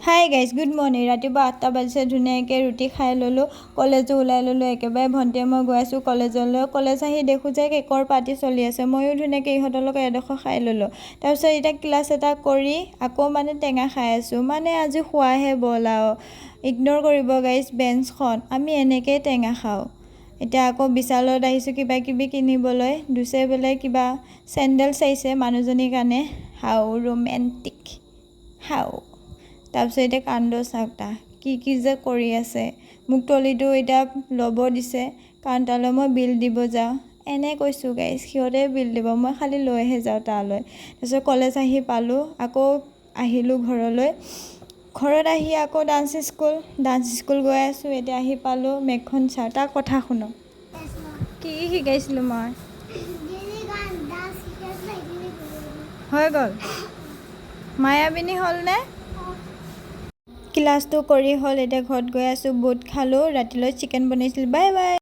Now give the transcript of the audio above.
hi guys good morning ৰাতিপুৱা 8টা বাজিছে ধুনীয়াকৈ ৰুটি খাই ল'লোঁ কলেজো ওলাই ল'লোঁ একেবাৰে ভণ্টিয়ে মই গৈ আছোঁ কলেজলৈ কলেজ আহি দেখোঁ যে কেকৰ পাৰ্টি চলি আছে ময়ো ধুনীয়াকৈ ইহঁতৰ লগত এডোখৰ খাই ল'লোঁ তাৰপিছত এতিয়া ক্লাছ এটা কৰি আকৌ টেঙা খাই আছোঁ আজি খোৱাহে বল আৰু ইগন'ৰ কৰিব গাইজ বেঞ্চখন আমি এনেকৈয়ে টেঙা খাওঁ এতিয়া আকৌ বিশালত আহিছোঁ কিবা কিবি কিনিবলৈ দুছে বোলে কিবা চেণ্ডেল চাইছে মানুহজনীৰ কাৰণে হাউ ৰোমেণ্টিক হাউ তাৰপিছত এতিয়া কাণ্ড চাওঁতা কি যে কৰি আছে মোক টলিটো এতিয়া ল'ব দিছে কাৰণ তালৈ মই বিল দিব যাওঁ এনে কৈছোঁ গাইজ সিহঁতে বিল দিব মই খালি লৈহে যাওঁ তালৈ তাৰপিছত কলেজ আহি পালোঁ আকৌ আহিলোঁ ঘৰত আহি আকৌ ডান্স স্কুল গৈ আছোঁ এতিয়া আহি পালোঁ মেঘখন চাওঁ তাৰ কথা শুনো কি শিকাইছিলোঁ মই হৈ গ'ল মায়াবিনী হ'লনে ক্লাছটো কৰি হ'ল এতিয়া ঘৰত গৈ আছোঁ বুট খালোঁ ৰাতিলৈ চিকেন বনাইছিলোঁ বাই বাই